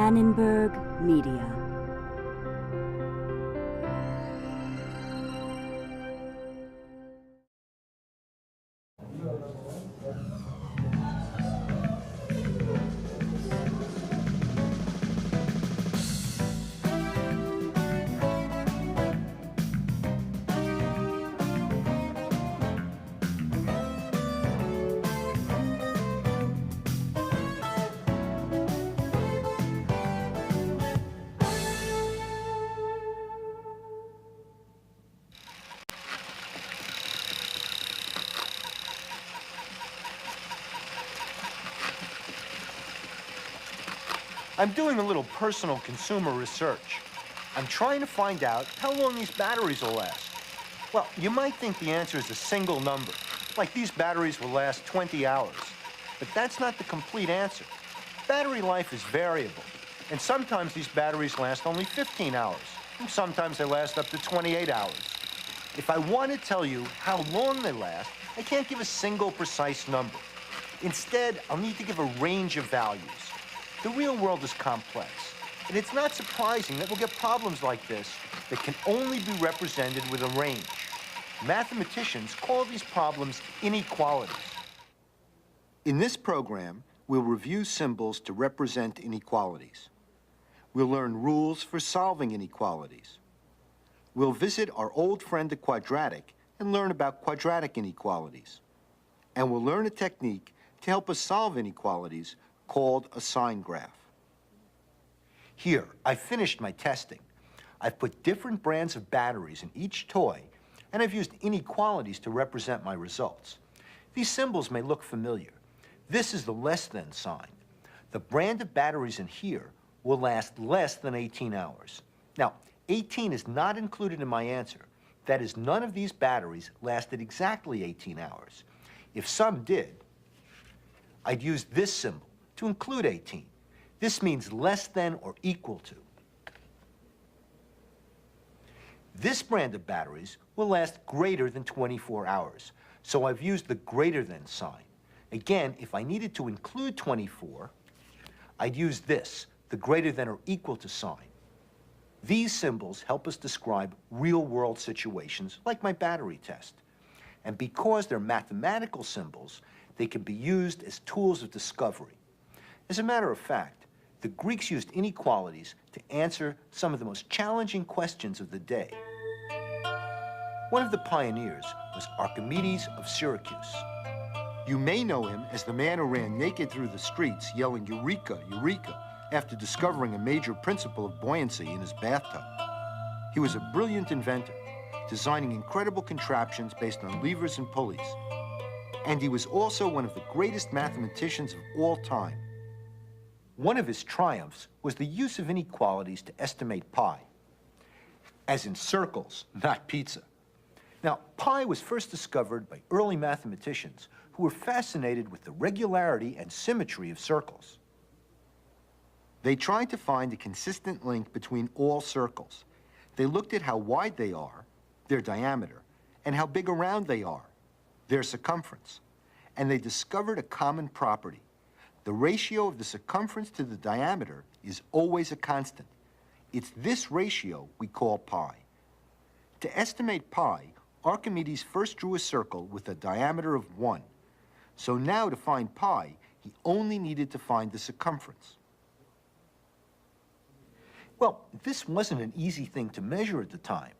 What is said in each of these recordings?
Annenberg Media. I'm doing a little personal consumer research. I'm trying to find out how long these batteries will last. Well, you might think the answer is a single number, like these batteries will last 20 hours. But that's not the complete answer. Battery life is variable, and sometimes these batteries last only 15 hours, and sometimes they last up to 28 hours. If I want to tell you how long they last, I can't give a single precise number. Instead, I'll need to give a range of values. The real world is complex, and it's not surprising that we'll get problems like this that can only be represented with a range. Mathematicians call these problems inequalities. In this program, we'll review symbols to represent inequalities. We'll learn rules for solving inequalities. We'll visit our old friend the quadratic and learn about quadratic inequalities. And we'll learn a technique to help us solve inequalities called a sign graph. Here, I've finished my testing. I've put different brands of batteries in each toy, and I've used inequalities to represent my results. These symbols may look familiar. This is the less than sign. The brand of batteries in here will last less than 18 hours. Now, 18 is not included in my answer. That is, none of these batteries lasted exactly 18 hours. If some did, I'd use this symbol to include 18. This means less than or equal to. This brand of batteries will last greater than 24 hours, so I've used the greater than sign. Again, if I needed to include 24, I'd use this, the greater than or equal to sign. These symbols help us describe real-world situations, like my battery test. And because they're mathematical symbols, they can be used as tools of discovery. As a matter of fact, the Greeks used inequalities to answer some of the most challenging questions of the day. One of the pioneers was Archimedes of Syracuse. You may know him as the man who ran naked through the streets yelling "Eureka, Eureka," after discovering a major principle of buoyancy in his bathtub. He was a brilliant inventor, designing incredible contraptions based on levers and pulleys. And he was also one of the greatest mathematicians of all time. One of his triumphs was the use of inequalities to estimate pi, as in circles, not pizza. Now, pi was first discovered by early mathematicians who were fascinated with the regularity and symmetry of circles. They tried to find a consistent link between all circles. They looked at how wide they are, their diameter, and how big around they are, their circumference. And they discovered a common property. The ratio of the circumference to the diameter is always a constant. It's this ratio we call pi. To estimate pi, Archimedes first drew a circle with a diameter of 1. So now to find pi, he only needed to find the circumference. Well, this wasn't an easy thing to measure at the time.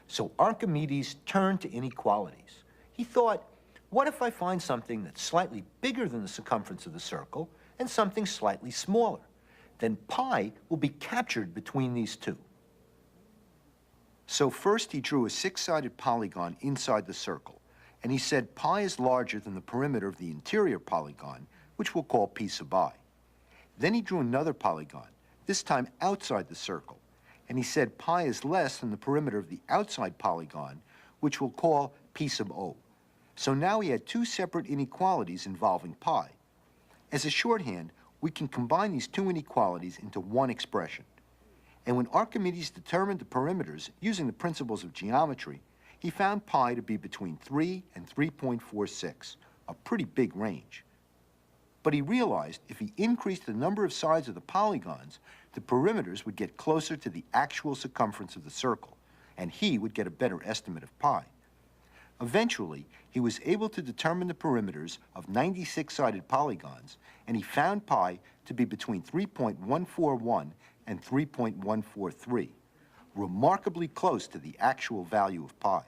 So Archimedes turned to inequalities. He thought, what if I find something that's slightly bigger than the circumference of the circle and something slightly smaller? Then pi will be captured between these two. So first he drew a 6-sided polygon inside the circle, and he said pi is larger than the perimeter of the interior polygon, which we'll call p sub I. Then he drew another polygon, this time outside the circle, and he said pi is less than the perimeter of the outside polygon, which we'll call p sub O. So now he had two separate inequalities involving pi. As a shorthand, we can combine these two inequalities into one expression. And when Archimedes determined the perimeters using the principles of geometry, he found pi to be between 3 and 3.46, a pretty big range. But he realized if he increased the number of sides of the polygons, the perimeters would get closer to the actual circumference of the circle, and he would get a better estimate of pi. Eventually, he was able to determine the perimeters of 96-sided polygons, and he found pi to be between 3.141 and 3.143, remarkably close to the actual value of pi.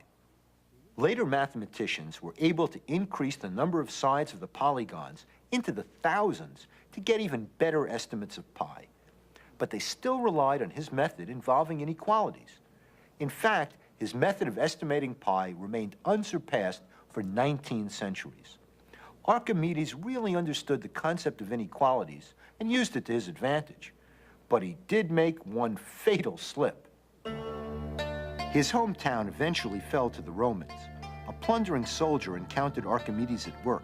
Later mathematicians were able to increase the number of sides of the polygons into the thousands to get even better estimates of pi. But they still relied on his method involving inequalities. In fact, his method of estimating pi remained unsurpassed for 19 centuries. Archimedes really understood the concept of inequalities and used it to his advantage. But he did make one fatal slip. His hometown eventually fell to the Romans. A plundering soldier encountered Archimedes at work.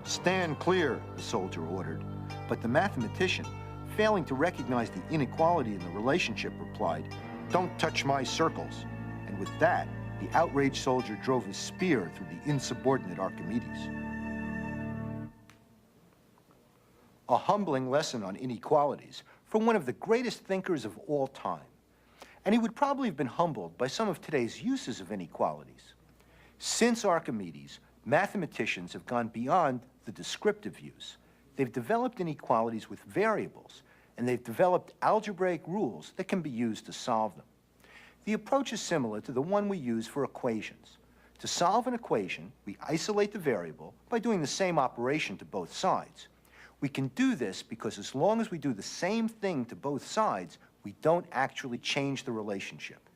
"Stand clear," the soldier ordered. But the mathematician, failing to recognize the inequality in the relationship, replied, "Don't touch my circles." And with that, the outraged soldier drove his spear through the insubordinate Archimedes. A humbling lesson on inequalities from one of the greatest thinkers of all time. And he would probably have been humbled by some of today's uses of inequalities. Since Archimedes, mathematicians have gone beyond the descriptive use. They've developed inequalities with variables, and they've developed algebraic rules that can be used to solve them. The approach is similar to the one we use for equations. To solve an equation, we isolate the variable by doing the same operation to both sides. We can do this because as long as we do the same thing to both sides, we don't actually change the relationship.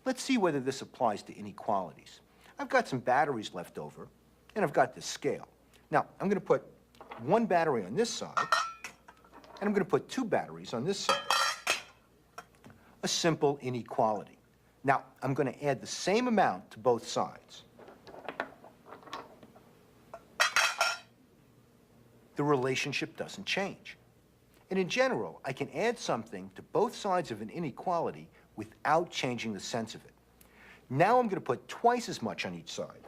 Let's see whether this applies to inequalities. I've got some batteries left over, and I've got this scale. Now, I'm going to put one battery on this side, and I'm going to put two batteries on this side. A simple inequality. Now, I'm going to add the same amount to both sides. The relationship doesn't change. And in general, I can add something to both sides of an inequality without changing the sense of it. Now I'm going to put twice as much on each side.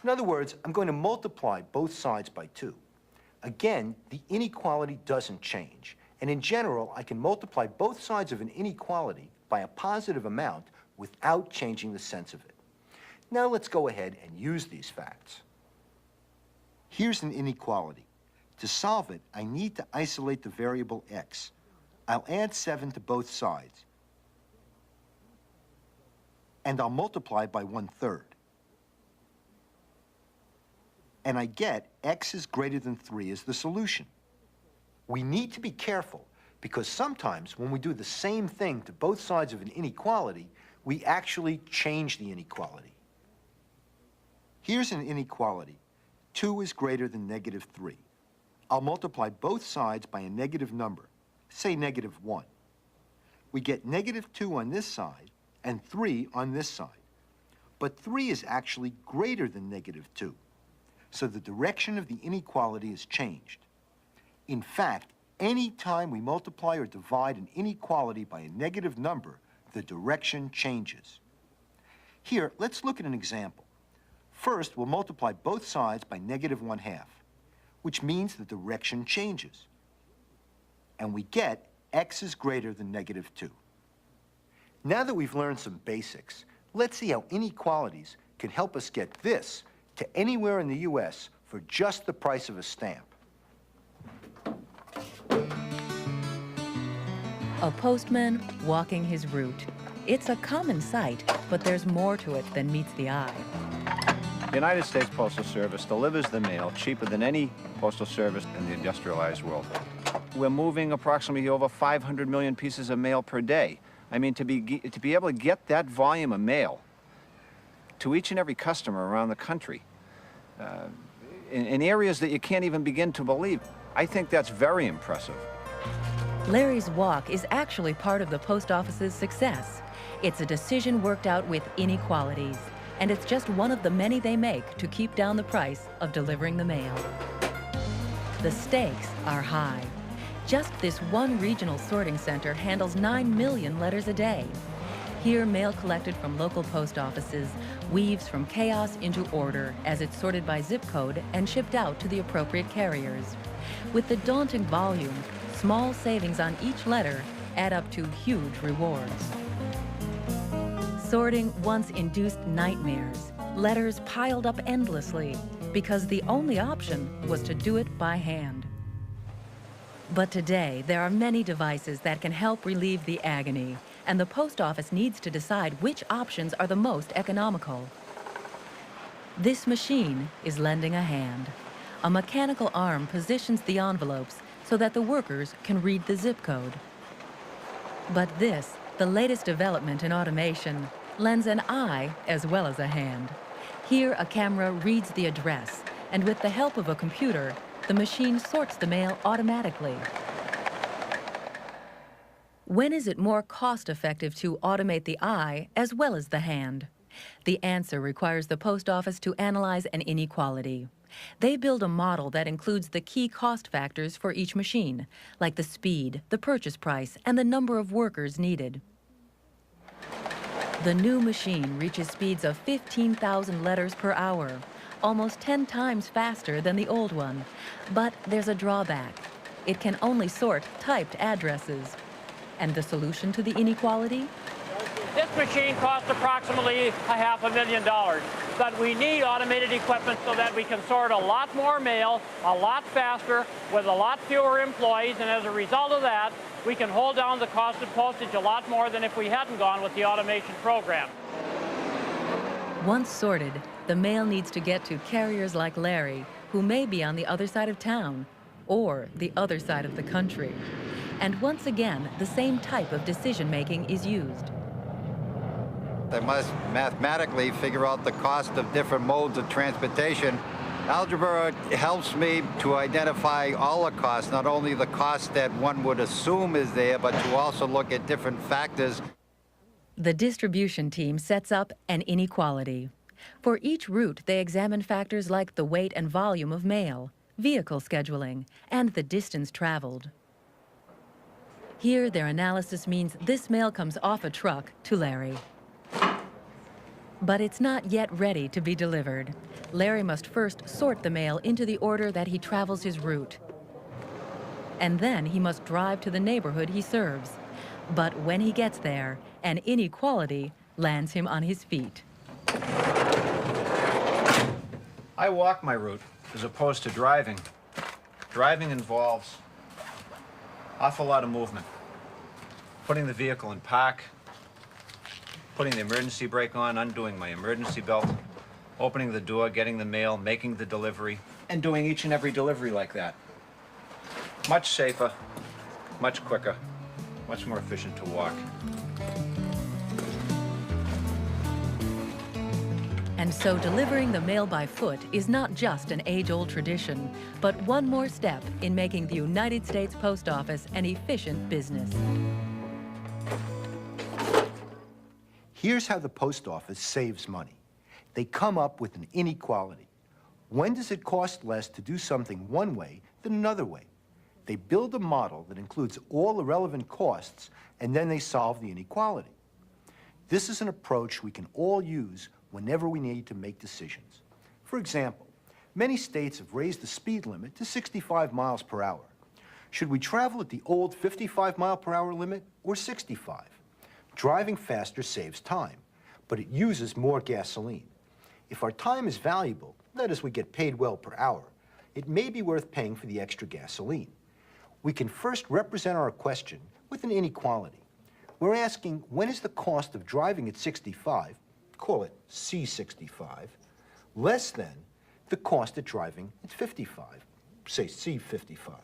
In other words, I'm going to multiply both sides by 2. Again, the inequality doesn't change. And in general, I can multiply both sides of an inequality by a positive amount without changing the sense of it. Now let's go ahead and use these facts. Here's an inequality. To solve it, I need to isolate the variable x. I'll add 7 to both sides, and I'll multiply by 1/3. And I get x is greater than 3 as the solution. We need to be careful because sometimes when we do the same thing to both sides of an inequality, we actually change the inequality. Here's an inequality. 2 is greater than -3. I'll multiply both sides by a negative number, say -1. We get -2 on this side and 3 on this side. But 3 is actually greater than -2. So the direction of the inequality is changed. In fact, any time we multiply or divide an inequality by a negative number, the direction changes. Here, let's look at an example. First, we'll multiply both sides by -1/2, which means the direction changes. And we get x is greater than -2. Now that we've learned some basics, let's see how inequalities can help us get this to anywhere in the U.S. for just the price of a stamp. A postman walking his route. It's a common sight, but there's more to it than meets the eye. The United States Postal Service delivers the mail cheaper than any postal service in the industrialized world. We're moving approximately over 500 million pieces of mail per day. I mean, to be able to get that volume of mail to each and every customer around the country in areas that you can't even begin to believe, I think that's very impressive. Larry's walk is actually part of the post office's success. It's a decision worked out with inequalities, and it's just one of the many they make to keep down the price of delivering the mail. The stakes are high. Just this one regional sorting center handles 9 million letters a day. Here, mail collected from local post offices weaves from chaos into order as it's sorted by zip code and shipped out to the appropriate carriers. With the daunting volume, small savings on each letter add up to huge rewards. Sorting once induced nightmares. Letters piled up endlessly because the only option was to do it by hand. But today, there are many devices that can help relieve the agony, and the post office needs to decide which options are the most economical. This machine is lending a hand. A mechanical arm positions the envelopes so that the workers can read the zip code. But this, the latest development in automation, lends an eye as well as a hand. Here, a camera reads the address, and with the help of a computer, the machine sorts the mail automatically. When is it more cost-effective to automate the eye as well as the hand? The answer requires the post office to analyze an inequality. They build a model that includes the key cost factors for each machine, like the speed, the purchase price, and the number of workers needed. The new machine reaches speeds of 15,000 letters per hour, almost 10 times faster than the old one. But there's a drawback. It can only sort typed addresses. And the solution to the inequality? This machine costs approximately $500,000, but we need automated equipment so that we can sort a lot more mail, a lot faster, with a lot fewer employees, and as a result of that, we can hold down the cost of postage a lot more than if we hadn't gone with the automation program. Once sorted, the mail needs to get to carriers like Larry, who may be on the other side of town, or the other side of the country. And once again, the same type of decision-making is used. They must mathematically figure out the cost of different modes of transportation. Algebra helps me to identify all the costs, not only the cost that one would assume is there, but to also look at different factors. The distribution team sets up an inequality. For each route, they examine factors like the weight and volume of mail, vehicle scheduling, and the distance traveled. Here, their analysis means this mail comes off a truck to Larry. But it's not yet ready to be delivered. Larry must first sort the mail into the order that he travels his route. And then he must drive to the neighborhood he serves. But when he gets there, an inequality lands him on his feet. I walk my route as opposed to driving. Driving involves an awful lot of movement. Putting the vehicle in park, putting the emergency brake on, undoing my emergency belt, opening the door, getting the mail, making the delivery, and doing each and every delivery like that. Much safer, much quicker, much more efficient to walk. And so delivering the mail by foot is not just an age-old tradition, but one more step in making the United States Post Office an efficient business. Here's how the post office saves money. They come up with an inequality. When does it cost less to do something one way than another way? They build a model that includes all the relevant costs, and then they solve the inequality. This is an approach we can all use whenever we need to make decisions. For example, many states have raised the speed limit to 65 miles per hour. Should we travel at the old 55 mile per hour limit or 65? Driving faster saves time, but it uses more gasoline. If our time is valuable, that is, we get paid well per hour, it may be worth paying for the extra gasoline. We can first represent our question with an inequality. We're asking, when is the cost of driving at 65, call it C65, less than the cost of driving at 55, say C55.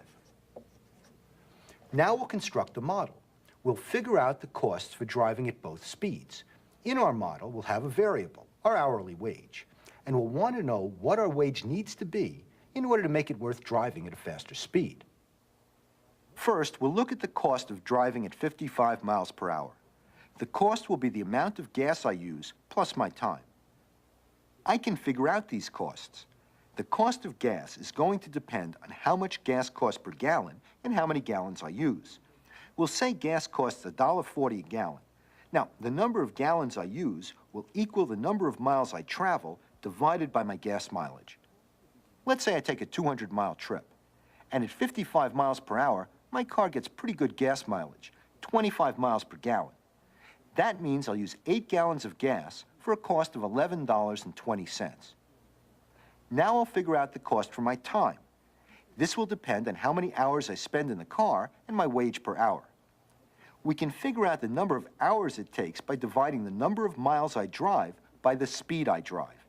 Now we'll construct a model. We'll figure out the costs for driving at both speeds. In our model, we'll have a variable, our hourly wage, and we'll want to know what our wage needs to be in order to make it worth driving at a faster speed. First, we'll look at the cost of driving at 55 miles per hour. The cost will be the amount of gas I use plus my time. I can figure out these costs. The cost of gas is going to depend on how much gas costs per gallon and how many gallons I use. We'll say gas costs $1.40 a gallon. Now, the number of gallons I use will equal the number of miles I travel divided by my gas mileage. Let's say I take a 200-mile trip, and at 55 miles per hour, my car gets pretty good gas mileage, 25 miles per gallon. That means I'll use 8 gallons of gas for a cost of $11.20. Now I'll figure out the cost for my time. This will depend on how many hours I spend in the car and my wage per hour. We can figure out the number of hours it takes by dividing the number of miles I drive by the speed I drive.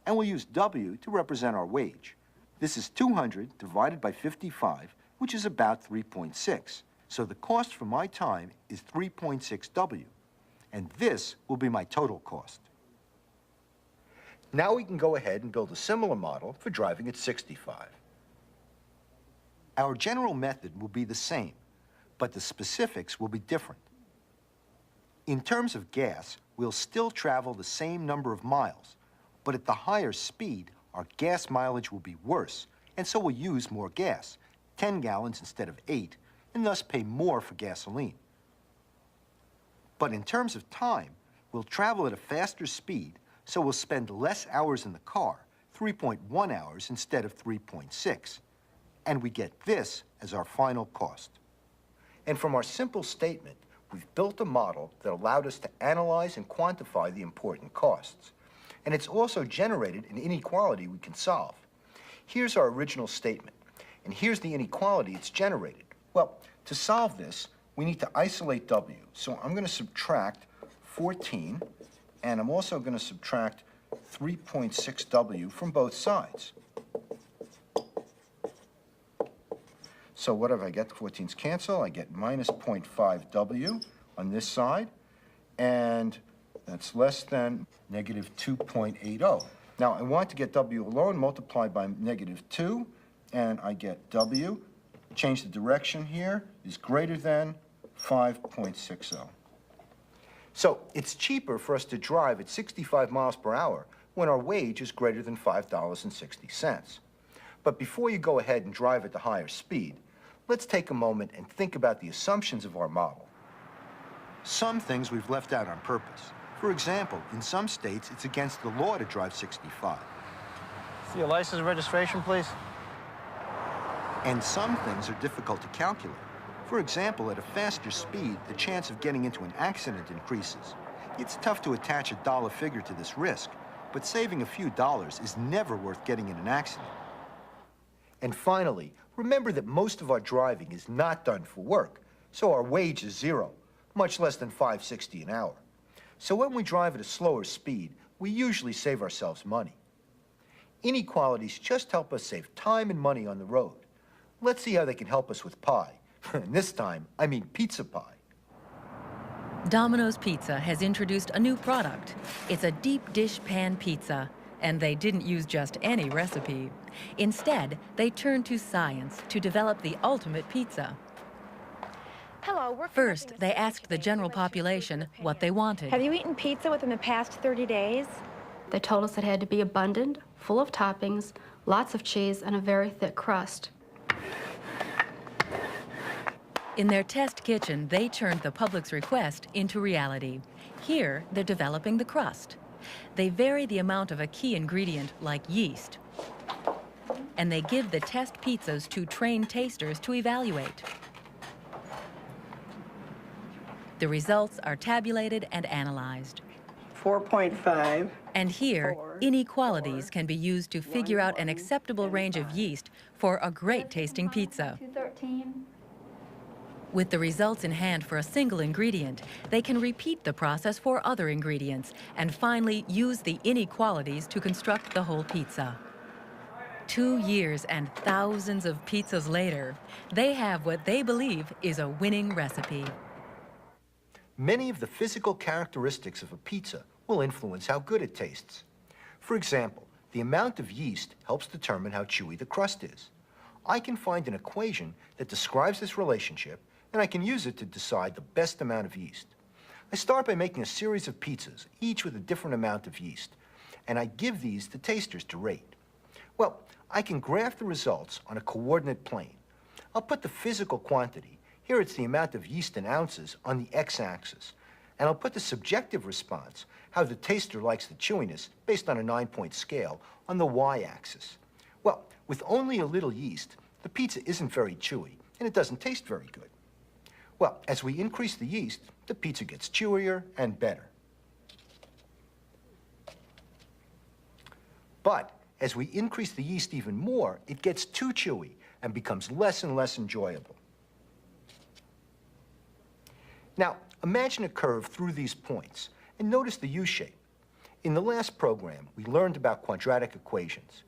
And we'll use W to represent our wage. This is 200 divided by 55, which is about 3.6. So the cost for my time is 3.6 W. And this will be my total cost. Now we can go ahead and build a similar model for driving at 65. Our general method will be the same, but the specifics will be different. In terms of gas, we'll still travel the same number of miles, but at the higher speed, our gas mileage will be worse, and so we'll use more gas, 10 gallons instead of 8, and thus pay more for gasoline. But in terms of time, we'll travel at a faster speed, so we'll spend less hours in the car, 3.1 hours instead of 3.6. And we get this as our final cost. And from our simple statement, we've built a model that allowed us to analyze and quantify the important costs. And it's also generated an inequality we can solve. Here's our original statement, and here's the inequality it's generated. Well, to solve this, we need to isolate W. So I'm going to subtract 14, and I'm also going to subtract 3.6 W from both sides. So whatever I get, the 14s cancel. I get minus 0.5 W on this side, and that's less than negative 2.80. Now, I want to get W alone, multiplied by negative 2, and I get W. Change the direction here, is greater than 5.60. So it's cheaper for us to drive at 65 miles per hour when our wage is greater than $5.60. But before you go ahead and drive at the higher speed, let's take a moment and think about the assumptions of our model. Some things we've left out on purpose. For example, in some states, it's against the law to drive 65. See your license and registration, please. And some things are difficult to calculate. For example, at a faster speed, the chance of getting into an accident increases. It's tough to attach a dollar figure to this risk, but saving a few dollars is never worth getting in an accident. And finally, remember that most of our driving is not done for work, so our wage is zero, much less than $5.60 an hour. So when we drive at a slower speed, we usually save ourselves money. Inequalities just help us save time and money on the road. Let's see how they can help us with pie. And this time, I mean pizza pie. Domino's Pizza has introduced a new product. It's a deep dish pan pizza, and they didn't use just any recipe. Instead, they turned to science to develop the ultimate pizza. Hello, First, they asked the general population what they wanted. Have you eaten pizza within the past 30 days? They told us it had to be abundant, full of toppings, lots of cheese, and a very thick crust. In their test kitchen, they turned the public's request into reality. Here, they're developing the crust. They vary the amount of a key ingredient, like yeast. And they give the test pizzas to trained tasters to evaluate. The results are tabulated and analyzed. 4.5. And here, inequalities can be used to figure out an acceptable range of yeast for a great-tasting pizza. 213. With the results in hand for a single ingredient, they can repeat the process for other ingredients and finally use the inequalities to construct the whole pizza. 2 years and thousands of pizzas later, they have what they believe is a winning recipe. Many of the physical characteristics of a pizza will influence how good it tastes. For example, the amount of yeast helps determine how chewy the crust is. I can find an equation that describes this relationship, and I can use it to decide the best amount of yeast. I start by making a series of pizzas, each with a different amount of yeast, and I give these to tasters to rate. Well, I can graph the results on a coordinate plane. I'll put the physical quantity, here it's the amount of yeast in ounces, on the x-axis, And I'll put the subjective response, how the taster likes the chewiness, based on a 9-point scale, on the y-axis. Well, with only a little yeast, the pizza isn't very chewy, and it doesn't taste very good. Well, as we increase the yeast, the pizza gets chewier and better. But as we increase the yeast even more, it gets too chewy and becomes less and less enjoyable. Now, imagine a curve through these points, and notice the U-shape. In the last program, we learned about quadratic equations.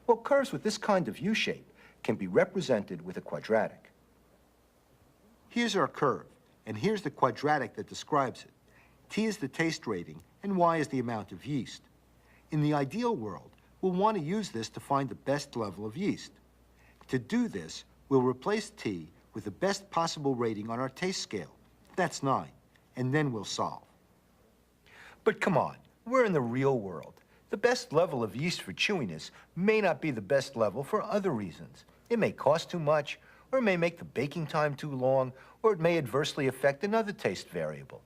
Well, curves with this kind of U-shape can be represented with a quadratic. Here's our curve, and here's the quadratic that describes it. T is the taste rating, and Y is the amount of yeast. In the ideal world, we'll want to use this to find the best level of yeast. To do this, we'll replace T with the best possible rating on our taste scale. That's 9, and then we'll solve. But come on, we're in the real world. The best level of yeast for chewiness may not be the best level for other reasons. It may cost too much, or it may make the baking time too long, or it may adversely affect another taste variable.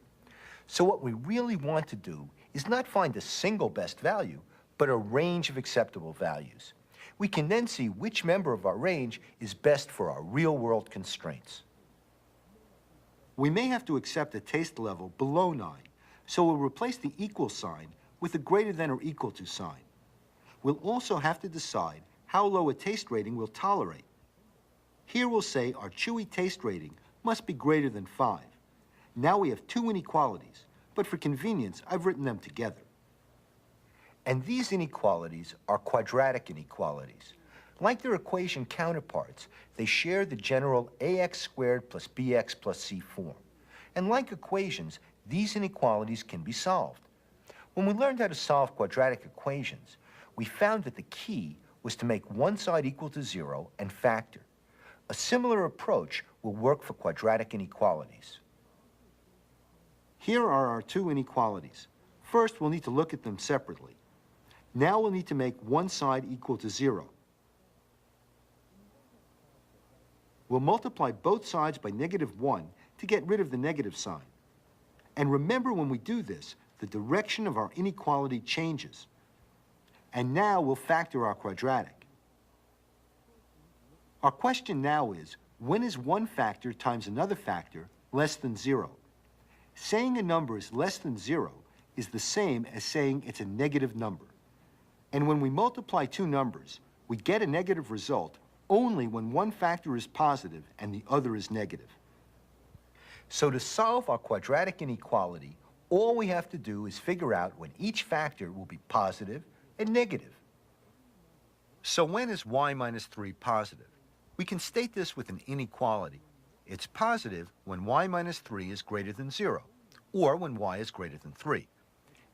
So what we really want to do is not find a single best value, but a range of acceptable values. We can then see which member of our range is best for our real-world constraints. We may have to accept a taste level below 9, so we'll replace the equal sign with a greater than or equal to sign. We'll also have to decide how low a taste rating we'll tolerate. Here we'll say our chewy taste rating must be greater than 5. Now we have two inequalities, but for convenience, I've written them together. And these inequalities are quadratic inequalities. Like their equation counterparts, they share the general ax squared plus bx plus c form. And like equations, these inequalities can be solved. When we learned how to solve quadratic equations, we found that the key was to make one side equal to 0 and factor. A similar approach will work for quadratic inequalities. Here are our two inequalities. First, we'll need to look at them separately. Now we'll need to make one side equal to 0. We'll multiply both sides by -1 to get rid of the negative sign. And remember, when we do this, the direction of our inequality changes. And now we'll factor our quadratic. Our question now is, when is one factor times another factor less than 0? Saying a number is less than 0 is the same as saying it's a negative number. And when we multiply two numbers, we get a negative result only when one factor is positive and the other is negative. So to solve our quadratic inequality, all we have to do is figure out when each factor will be positive and negative. So when is y minus 3 positive? We can state this with an inequality. It's positive when y minus 3 is greater than 0, or when y is greater than 3.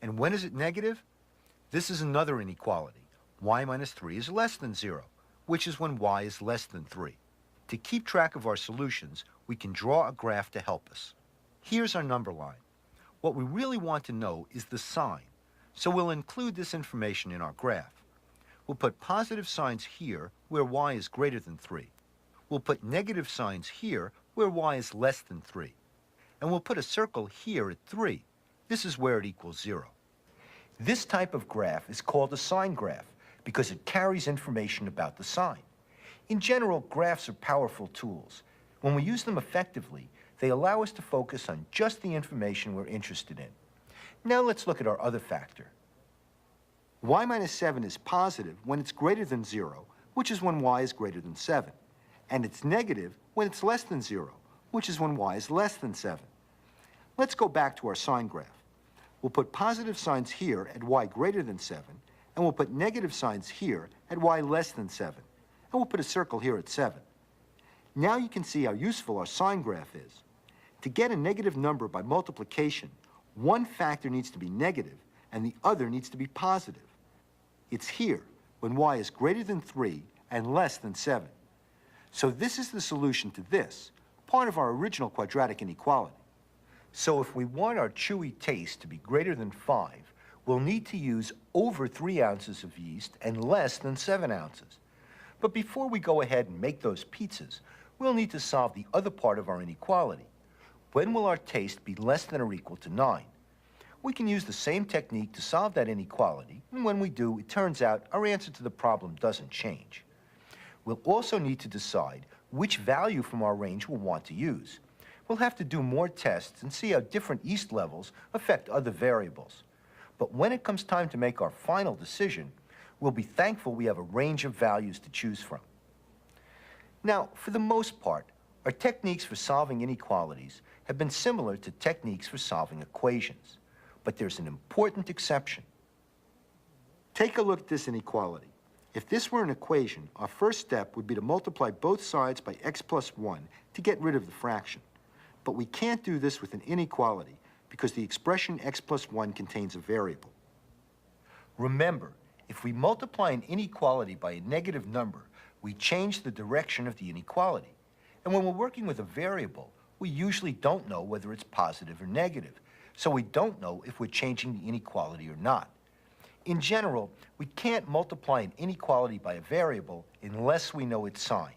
And when is it negative? This is another inequality. Y minus 3 is less than 0, which is when y is less than 3. To keep track of our solutions, we can draw a graph to help us. Here's our number line. What we really want to know is the sign, so we'll include this information in our graph. We'll put positive signs here where y is greater than 3. We'll put negative signs here where y is less than 3. And we'll put a circle here at 3. This is where it equals 0. This type of graph is called a sign graph because it carries information about the sign. In general, graphs are powerful tools. When we use them effectively, they allow us to focus on just the information we're interested in. Now let's look at our other factor. Y minus 7 is positive when it's greater than 0, which is when y is greater than 7. And it's negative when it's less than 0, which is when y is less than 7. Let's go back to our sign graph. We'll put positive signs here at y greater than 7, and we'll put negative signs here at y less than 7. And we'll put a circle here at 7. Now you can see how useful our sign graph is. To get a negative number by multiplication, one factor needs to be negative and the other needs to be positive. It's here when y is greater than 3 and less than 7. So this is the solution to this, part of our original quadratic inequality. So if we want our chewy taste to be greater than 5, we'll need to use over 3 ounces of yeast and less than 7 ounces. But before we go ahead and make those pizzas, we'll need to solve the other part of our inequality. When will our taste be less than or equal to 9? We can use the same technique to solve that inequality, and when we do, it turns out our answer to the problem doesn't change. We'll also need to decide which value from our range we'll want to use. We'll have to do more tests and see how different yeast levels affect other variables. But when it comes time to make our final decision, we'll be thankful we have a range of values to choose from. Now, for the most part, our techniques for solving inequalities have been similar to techniques for solving equations. But there's an important exception. Take a look at this inequality. If this were an equation, our first step would be to multiply both sides by x plus 1 to get rid of the fraction. But we can't do this with an inequality because the expression x plus 1 contains a variable. Remember, if we multiply an inequality by a negative number, we change the direction of the inequality. And when we're working with a variable, we usually don't know whether it's positive or negative. So we don't know if we're changing the inequality or not. In general, we can't multiply an inequality by a variable unless we know its sign.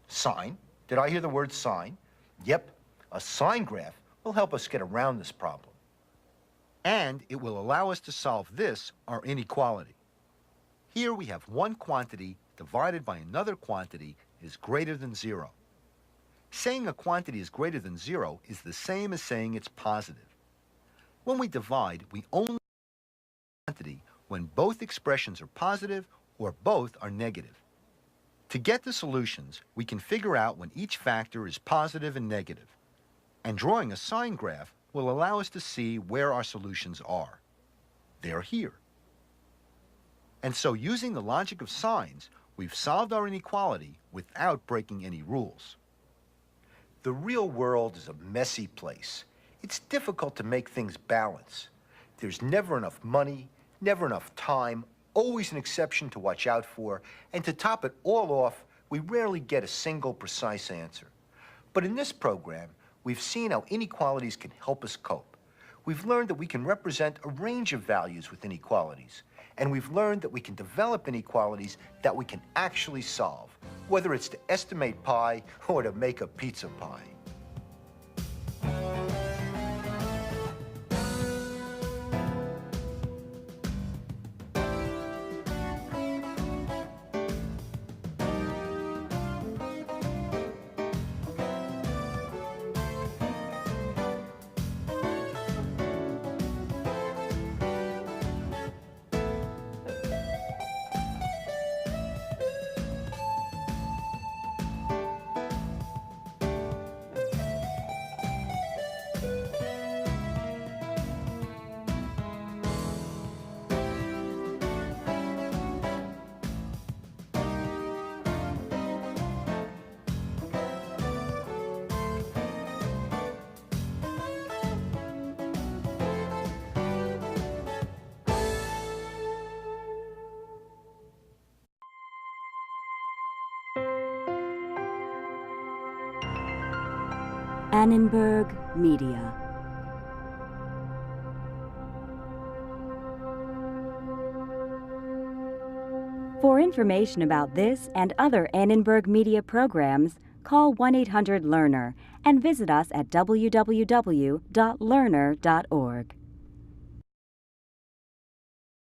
Sign? Did I hear the word sign? Yep, a sign graph will help us get around this problem. And it will allow us to solve this, our inequality. Here we have one quantity divided by another quantity is greater than 0. Saying a quantity is greater than 0 is the same as saying it's positive. When we divide, we only quantity when both expressions are positive or both are negative. To get the solutions, we can figure out when each factor is positive and negative. And drawing a sign graph will allow us to see where our solutions are. They're here. And so using the logic of signs, we've solved our inequality without breaking any rules. The real world is a messy place. It's difficult to make things balance. There's never enough money, never enough time, always an exception to watch out for, and to top it all off, we rarely get a single precise answer. But in this program, we've seen how inequalities can help us cope. We've learned that we can represent a range of values with inequalities, and we've learned that we can develop inequalities that we can actually solve, whether it's to estimate pi or to make a pizza pie. Annenberg Media. For information about this and other Annenberg Media programs, call 1-800-LEARNER and visit us at www.learner.org.